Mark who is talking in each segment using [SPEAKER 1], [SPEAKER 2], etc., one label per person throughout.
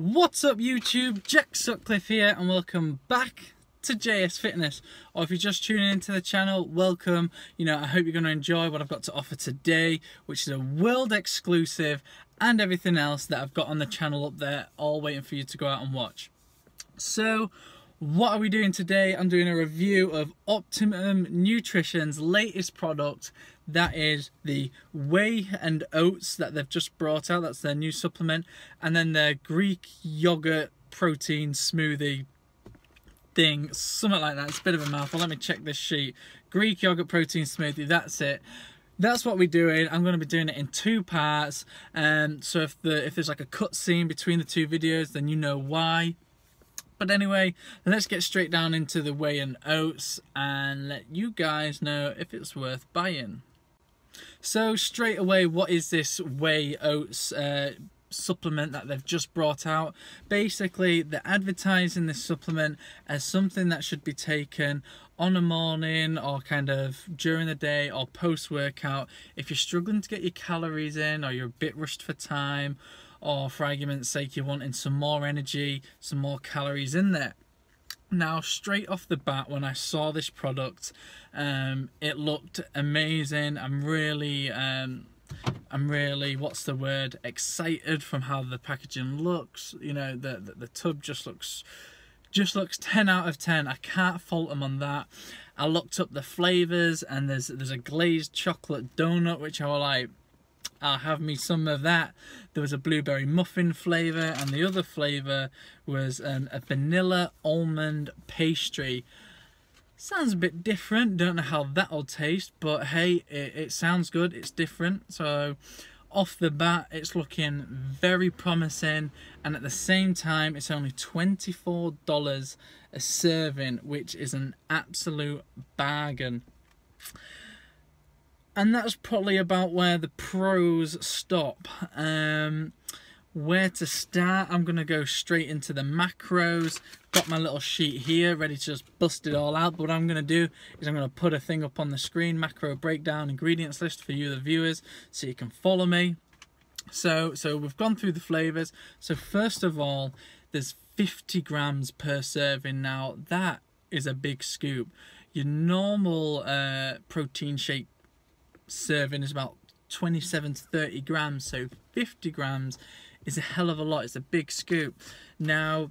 [SPEAKER 1] What's up YouTube, Jack Sutcliffe here and welcome back to JS Fitness. Or if you're just tuning into the channel, welcome. I hope you're going to enjoy what I've got to offer today, which is a world exclusive and everything else that I've got on the channel up there, all waiting for you to go out and watch. So what are we doing today? I'm doing a review of Optimum Nutrition's latest product. That is the Whey and Oats that they've just brought out. That's their new supplement. And then their Greek yogurt protein smoothie thing, something like that. It's a bit of a mouthful. Let me check this sheet. Greek yogurt protein smoothie, that's it. That's what we're doing. I'm going to be doing it in two parts. So if there's like a cut scene between the two videos, then you know why. But anyway, let's get straight down into the Whey and Oats and let you guys know if it's worth buying. So straight away, what is this Whey Oats supplement that they've just brought out? Basically, they're advertising this supplement as something that should be taken on a morning or kind of during the day or post-workout if you're struggling to get your calories in, or you're a bit rushed for time, or for argument's sake you're wanting some more energy, some more calories in there. Now, straight off the bat, when I saw this product, it looked amazing. I'm really, what's the word, excited from how the packaging looks. The tub just looks 10 out of 10. I can't fault them on that. I looked up the flavors, and there's a glazed chocolate donut, which I was like, I'll have me some of that. There was a blueberry muffin flavour, and the other flavour was a vanilla almond pastry. Sounds a bit different, don't know how that'll taste, but hey, it sounds good, it's different. So off the bat, it's looking very promising, and at the same time, it's only $24 a serving, which is an absolute bargain. And that's probably about where the pros stop. Where to start? I'm going to go straight into the macros. Got my little sheet here ready to just bust it all out. But what I'm going to do is I'm going to put a thing up on the screen, macro breakdown, ingredients list for you, the viewers, so you can follow me. So we've gone through the flavours. So first of all, there's 50 grams per serving. Now, that is a big scoop. Your normal protein shake serving is about 27 to 30 grams, so 50 grams is a hell of a lot. It's a big scoop. Now,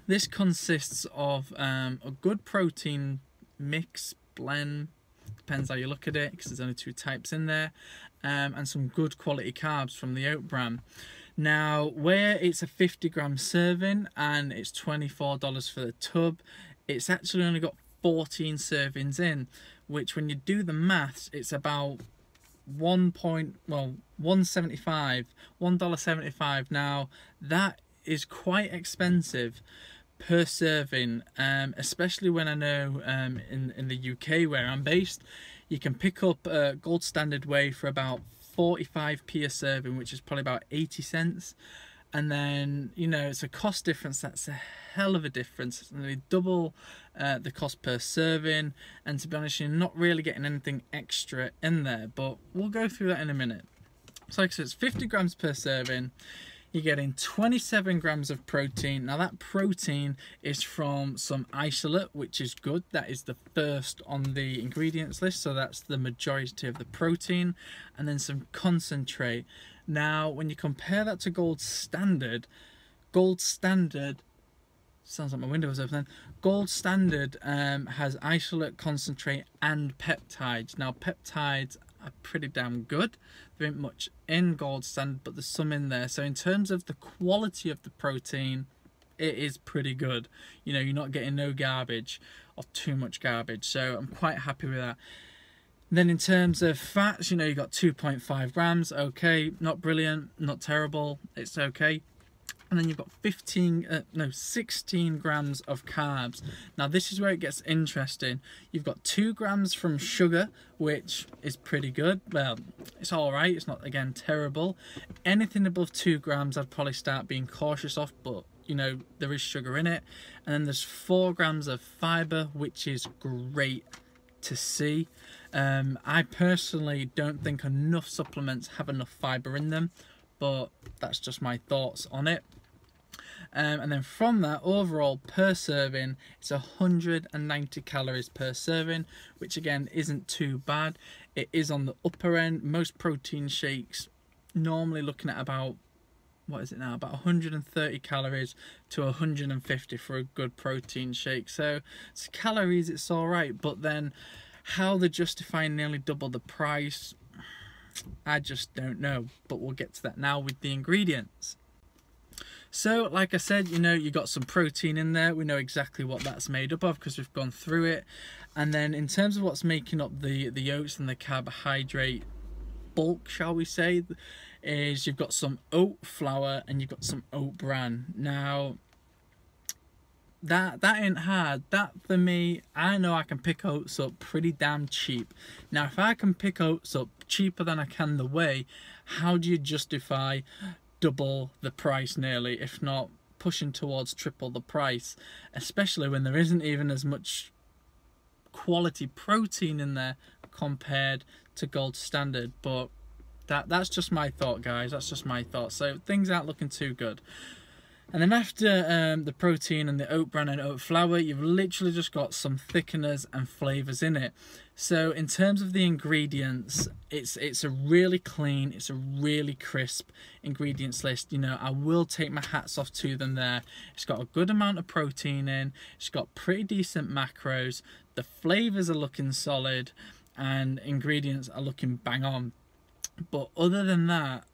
[SPEAKER 1] this consists of a good protein mix, blend, depends how you look at it, because there's only two types in there, and some good quality carbs from the oat bran. Now, where it's a 50 gram serving and it's $24 for the tub, it's actually only got 14 servings in, which when you do the maths, it's about $1.75. Now, that is quite expensive per serving, especially when I know in the UK where I'm based, you can pick up gold standard whey for about 45p a serving, which is probably about 80 cents. And then, it's a cost difference. That's a hell of a difference. It's nearly double the cost per serving. And to be honest, you're not really getting anything extra in there. But we'll go through that in a minute. So like I said, it's 50 grams per serving. You're getting 27 grams of protein. Now, that protein is from some isolate, which is good. That is the first on the ingredients list. So that's the majority of the protein. And then some concentrate. Now, when you compare that to gold standard sounds like my window was open then. Gold standard has isolate, concentrate, and peptides. Now, peptides are pretty damn good. There ain't much in gold standard, but there's some in there. So in terms of the quality of the protein, it is pretty good. You're not getting no garbage or too much garbage. So I'm quite happy with that. Then in terms of fats, you got 2.5 grams. Okay, not brilliant, not terrible, it's okay. And then you've got 16 grams of carbs. Now, this is where it gets interesting. You've got 2 grams from sugar, which is pretty good. Well, it's all right. It's not, again, terrible. Anything above 2 grams, I'd probably start being cautious of, but, there is sugar in it. And then there's 4 grams of fiber, which is great to see. I personally don't think enough supplements have enough fiber in them, but that's just my thoughts on it. And then from that, overall per serving, it's 190 calories per serving, which again isn't too bad. It is on the upper end. Most protein shakes normally looking at about, what is it now, about 130 calories to 150 for a good protein shake. So it's calories, it's all right, but then how they're justifying nearly double the price, I just don't know, but we'll get to that now with the ingredients. So like I said, you know, you got some protein in there. We know exactly what that's made up of because we've gone through it. And then in terms of what's making up the oats and the carbohydrate bulk, shall we say, is you've got some oat flour and you've got some oat bran. Now that ain't hard. That for me, I know I can pick oats up pretty damn cheap. Now if I can pick oats up cheaper than I can the whey, how do you justify double the price nearly, if not pushing towards triple the price, especially when there isn't even as much quality protein in there compared to gold standard? But that's just my thought, guys. That's just my thought. So things aren't looking too good. And then after the protein and the oat bran and oat flour, you've literally just got some thickeners and flavors in it. So in terms of the ingredients, it's a really clean, it's a really crisp ingredients list. You know, I will take my hats off to them there. It's got a good amount of protein in, it's got pretty decent macros, the flavors are looking solid, and ingredients are looking bang on. But other than that,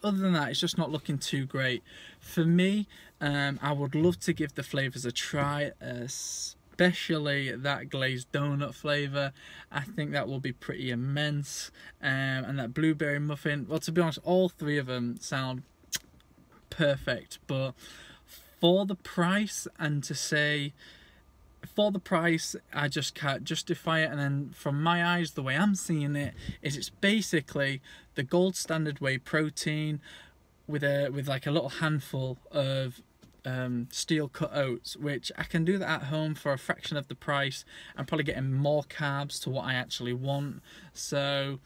[SPEAKER 1] it's just not looking too great. For me, I would love to give the flavours a try, especially that glazed donut flavour. I think that will be pretty immense. And that blueberry muffin, well, to be honest, all three of them sound perfect. But for the price, and to say, for the price, I just can't justify it. And then from my eyes, the way I'm seeing it is it's basically the gold standard whey protein with like a little handful of steel cut oats, which I can do that at home for a fraction of the price. I'm probably getting more carbs to what I actually want. So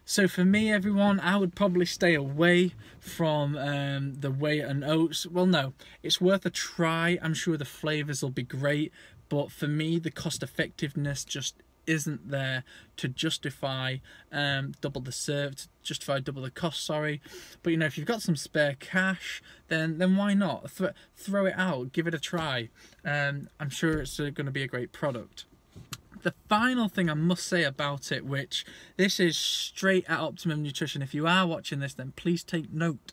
[SPEAKER 1] for me, everyone, I would probably stay away from the Whey and Oats. Well, no, it's worth a try. I'm sure the flavors will be great, but for me, the cost effectiveness just isn't there to justify double the cost, sorry. But you know, if you've got some spare cash, then why not throw it out, give it a try. I'm sure it's going to be a great product. The final thing I must say about it, which this is straight at Optimum Nutrition, if you are watching this, then please take note,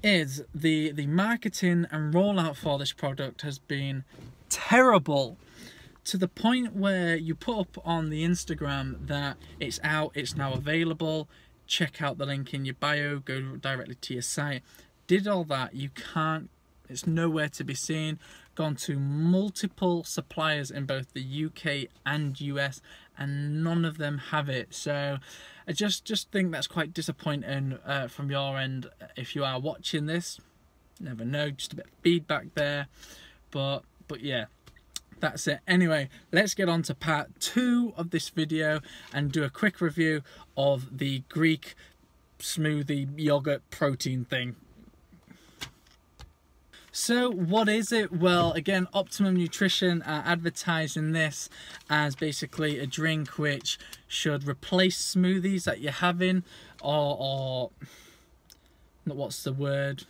[SPEAKER 1] is the marketing and rollout for this product has been terrible, to the point where you put up on the Instagram that it's out, it's now available, check out the link in your bio, go directly to your site. Did all that, you can't, it's nowhere to be seen. Gone to multiple suppliers in both the UK and US, and none of them have it. So I just think that's quite disappointing from your end. If you are watching this, never know, just a bit of feedback there. But yeah, that's it. Anyway, let's get on to part 2 of this video and do a quick review of the Greek smoothie yogurt protein thing. So what is it? Well, again, Optimum Nutrition are advertising this as basically a drink which should replace smoothies that you're having, or what's the word?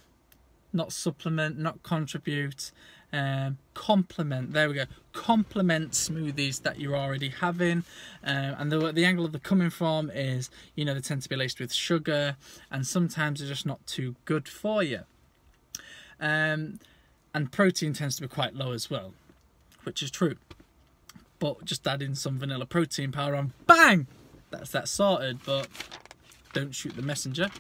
[SPEAKER 1] Not supplement, not contribute, complement. There we go. Complement smoothies that you're already having. And the angle they're coming from is, you know, they tend to be laced with sugar, and sometimes they're just not too good for you. And protein tends to be quite low as well, which is true. But just add in some vanilla protein powder and bang! That's that sorted, but don't shoot the messenger.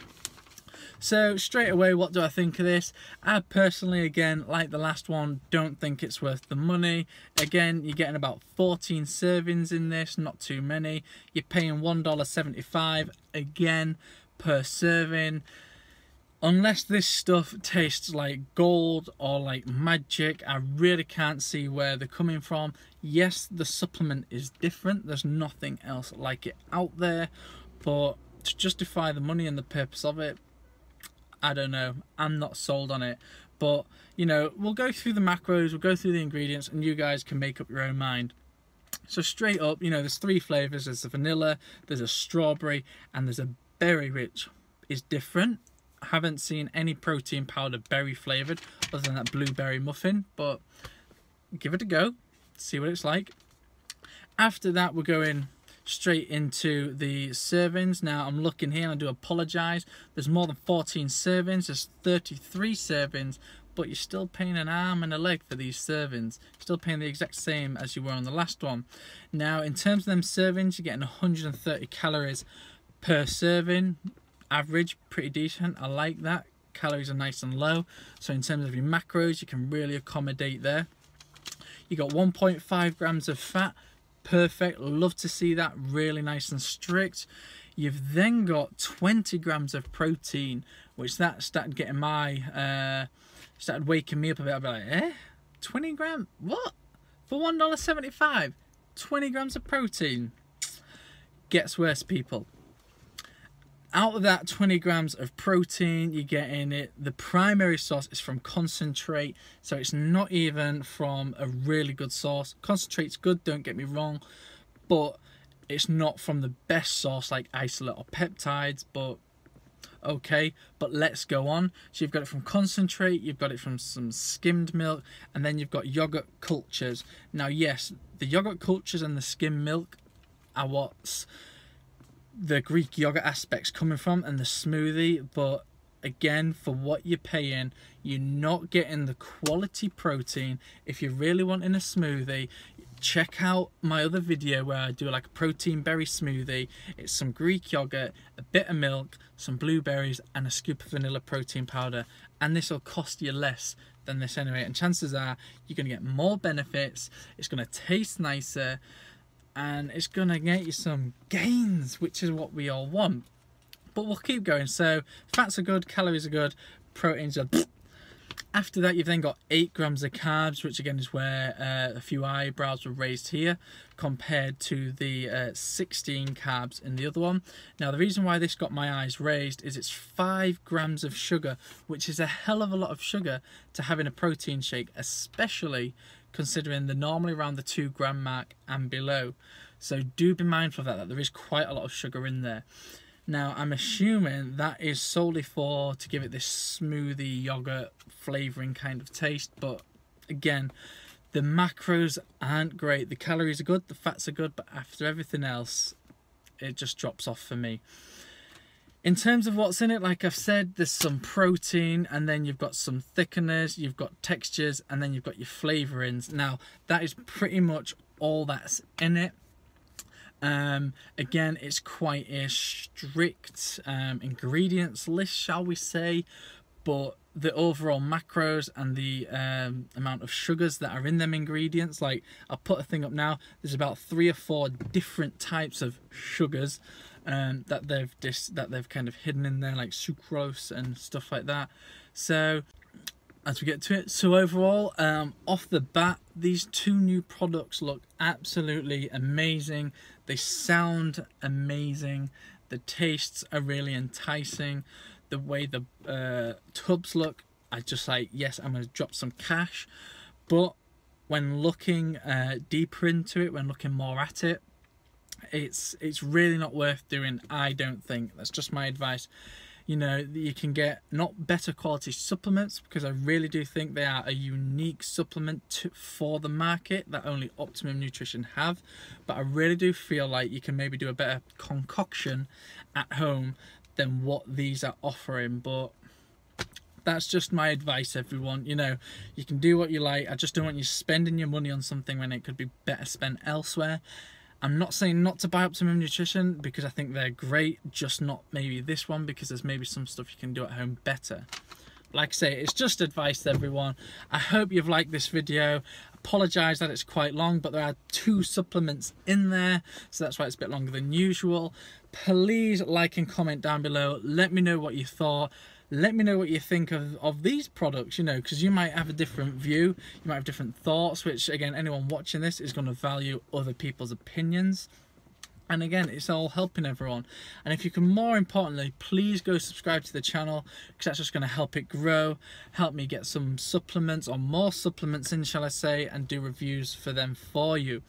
[SPEAKER 1] So straight away, what do I think of this? I personally, again, like the last one, don't think it's worth the money. Again, you're getting about 14 servings in this, not too many. You're paying $1.75 again per serving. Unless this stuff tastes like gold or like magic, I really can't see where they're coming from. Yes, the supplement is different. There's nothing else like it out there. But to justify the money and the purpose of it, I don't know, I'm not sold on it. But, you know, we'll go through the macros, we'll go through the ingredients, and you guys can make up your own mind. So straight up, you know, there's 3 flavours. There's a vanilla, there's a strawberry, and there's a berry, which is different. I haven't seen any protein powder berry flavoured other than that blueberry muffin, but give it a go, see what it's like. After that, we're going straight into the servings. Now, I'm looking here, and I do apologise. There's more than 14 servings. There's 33 servings, but you're still paying an arm and a leg for these servings. Still paying the exact same as you were on the last one. Now, in terms of them servings, you're getting 130 calories per serving. Average, pretty decent. I like that. Calories are nice and low. So in terms of your macros, you can really accommodate there. You got 1.5 grams of fat. Perfect. Love to see that. Really nice and strict. You've then got 20 grams of protein, which that started getting my started waking me up a bit. I'd be like, 20 grams? What? For $1.75? 20 grams of protein? Gets worse, people. Out of that 20 grams of protein, you're getting it. The primary source is from concentrate, so it's not even from a really good source. Concentrate's good, don't get me wrong, but it's not from the best source like isolate or peptides, but okay. But let's go on. So you've got it from concentrate, you've got it from some skimmed milk, and then you've got yogurt cultures. Now, yes, the yogurt cultures and the skim milk are what's the Greek yogurt aspects coming from, and the smoothie. But again, for what you're paying, you're not getting the quality protein. If you're really wanting a smoothie, check out my other video where I do like a protein berry smoothie. It's some Greek yogurt, a bit of milk, some blueberries, and a scoop of vanilla protein powder, and this will cost you less than this anyway, and chances are you're going to get more benefits. It's going to taste nicer, and it's going to get you some gains, which is what we all want. But we'll keep going. So fats are good, calories are good, proteins are... After that, you've then got 8 grams of carbs, which again is where a few eyebrows were raised here, compared to the 16 carbs in the other one. Now, the reason why this got my eyes raised is it's 5 grams of sugar, which is a hell of a lot of sugar to have in a protein shake, especially considering they're normally around the 2 gram mark and below. So do be mindful of that there is quite a lot of sugar in there. Now, I'm assuming that is solely to give it this smoothie yogurt flavouring kind of taste, but again, the macros aren't great. The calories are good, the fats are good, but after everything else, it just drops off for me. In terms of what's in it, like I've said, there's some protein, and then you've got some thickeners, you've got textures, and then you've got your flavourings. Now, that is pretty much all that's in it. Again, it's quite a strict ingredients list, shall we say, but the overall macros and the amount of sugars that are in them ingredients, like I'll put a thing up now, there's about 3 or 4 different types of sugars that they've kind of hidden in there, like sucrose and stuff like that. So as we get to it, so overall, off the bat, these 2 new products look absolutely amazing. They sound amazing. The tastes are really enticing. The way the tubs look, I just like, yes, I'm going to drop some cash. But when looking deeper into it, when looking more at it, it's really not worth doing, I don't think. That's just my advice. You know, you can get not better quality supplements, because I really do think they are a unique supplement for the market that only Optimum Nutrition have. But I really do feel like you can maybe do a better concoction at home than what these are offering. But that's just my advice, everyone. You know, you can do what you like. I just don't want you spending your money on something when it could be better spent elsewhere. I'm not saying not to buy Optimum Nutrition, because I think they're great, just not maybe this one, because there's maybe some stuff you can do at home better. Like I say, it's just advice, everyone. I hope you've liked this video. Apologise that it's quite long, but there are 2 supplements in there, so that's why it's a bit longer than usual. Please like and comment down below. Let me know what you thought. Let me know what you think of these products, you know, because you might have a different view, you might have different thoughts, which again, anyone watching this is going to value other people's opinions. And again, it's all helping everyone. And if you can, more importantly, please go subscribe to the channel, because that's just going to help it grow, help me get some supplements, or more supplements in, shall I say, and do reviews for them for you.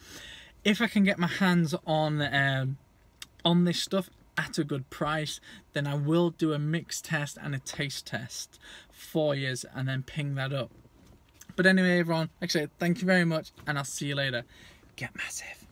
[SPEAKER 1] If I can get my hands on this stuff at a good price, then I will do a mix test and a taste test for you, and then ping that up. But anyway, everyone, like I said, thank you very much, and I'll see you later. Get massive.